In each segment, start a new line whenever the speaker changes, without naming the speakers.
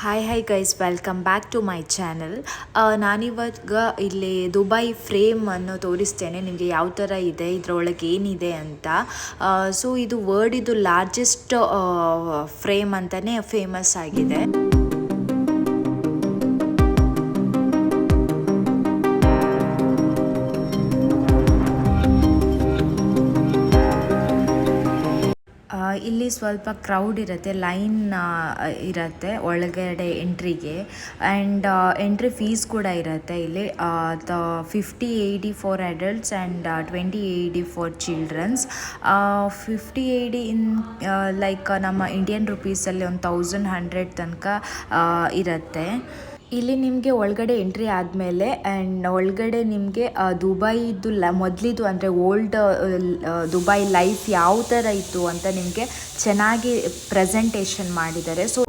Hi guys, welcome back to my channel. ನಾನಿವಾಗ ಇಲ್ಲಿ Dubai frame ಅನ್ನು ತೋರಿಸ್ತೇನೆ ನಿಮಗೆ ಯಾವ ಥರ ಇದೆ, ಇದರೊಳಗೆ ಏನಿದೆ ಅಂತ. ಸೊ ಇದು ವರ್ಲ್ಡ್ ಲಾರ್ಜೆಸ್ಟ್ ಫ್ರೇಮ್ ಅಂತಲೇ ಫೇಮಸ್ ಆಗಿದೆ. ಇಲ್ಲಿ ಸ್ವಲ್ಪ ಕ್ರೌಡ್ ಇರುತ್ತೆ, ಲೈನ್ ಇರುತ್ತೆ ಒಳಗಡೆ ಎಂಟ್ರಿಗೆ. ಆ್ಯಂಡ್ ಎಂಟ್ರಿ ಫೀಸ್ ಕೂಡ ಇರುತ್ತೆ ಇಲ್ಲಿ. 50 AD for adults and 20 AD for childrens. 50 AD like ನಮ್ಮ ಇಂಡಿಯನ್ ರುಪೀಸಲ್ಲಿ 1100 ತನಕ ಇರುತ್ತೆ. ಇಲ್ಲಿ ನಿಮಗೆ ಒಳಗಡೆ ಎಂಟ್ರಿ ಆದಮೇಲೆ ಆ್ಯಂಡ್ ಒಳಗಡೆ ನಿಮಗೆ ದುಬೈದು ಮೊದಲಿದು ಅಂದರೆ ಓಲ್ಡ್ ದುಬೈ ಲೈಫ್ ಯಾವ ಥರ ಇತ್ತು ಅಂತ ನಿಮಗೆ ಚೆನ್ನಾಗಿ ಪ್ರೆಸೆಂಟೇಷನ್ ಮಾಡಿದ್ದಾರೆ. ಸೊ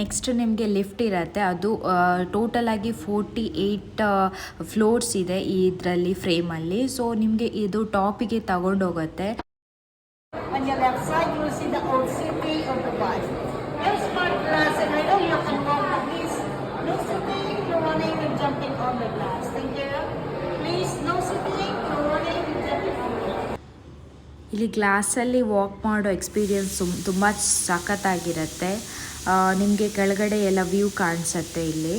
ನೆಕ್ಸ್ಟ್ ನಿಮಗೆ ಲಿಫ್ಟ್ ಇರುತ್ತೆ. ಅದು ಟೋಟಲ್ ಆಗಿ 48 ಫ್ಲೋರ್ಸ್ ಇದೆ ಇದರಲ್ಲಿ ಫ್ರೇಮಲ್ಲಿ. ಸೊ ನಿಮಗೆ ಇದು ಟಾಪಿಗೆ ತಗೊಂಡೋಗುತ್ತೆ.
On your left side, you will see the old city of Dubai. There's smart glass, and I know you can walk, but please, no sitting, no running, and jumping on the glass. Thank you. Please, no sitting, no running, and jumping on the glass.
ಇಲ್ಲಿ ಗ್ಲಾಸಲ್ಲಿ walk ಮಾಡೋ experience ತುಂಬ ಸಖತ್ತಾಗಿರುತ್ತೆ. ನಿಮಗೆ ಕೆಳಗಡೆ ಎಲ್ಲ view ಕಾಣಿಸುತ್ತೆ ಇಲ್ಲಿ.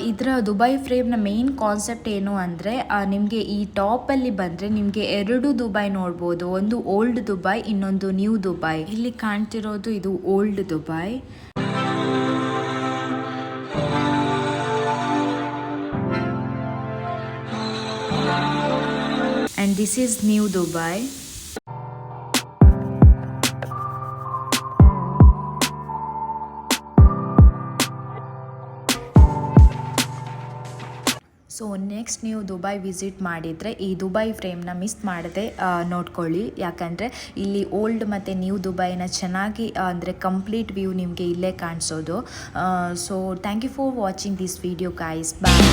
ಇದರ Dubai ಫ್ರೇಮ್ನ main concept ಏನು ಅಂದರೆ, ನಿಮಗೆ ಈ ಟಾಪಲ್ಲಿ ಬಂದರೆ ನಿಮಗೆ 2 ದುಬೈ ನೋಡ್ಬೋದು. ಒಂದು ಓಲ್ಡ್ ದುಬೈ, ಇನ್ನೊಂದು ನ್ಯೂ ದುಬೈ. ಇಲ್ಲಿ ಕಾಣ್ತಿರೋದು ಇದು old Dubai and this is new Dubai. So next ನೀವು ದುಬೈ ವಿಸಿಟ್ ಮಾಡಿದರೆ ಈ ದುಬೈ ಫ್ರೇಮ್ನ ಮಿಸ್ ಮಾಡದೆ ನೋಡ್ಕೊಳ್ಳಿ. ಯಾಕಂದರೆ ಇಲ್ಲಿ ಓಲ್ಡ್ ಮತ್ತು ನ್ಯೂ ದುಬೈನ ಚೆನ್ನಾಗಿ ಅಂದರೆ ಕಂಪ್ಲೀಟ್ ವ್ಯೂ ನಿಮಗೆ ಇಲ್ಲೇ ಕಾಣಿಸೋದು. So thank you for watching this video guys. Bye.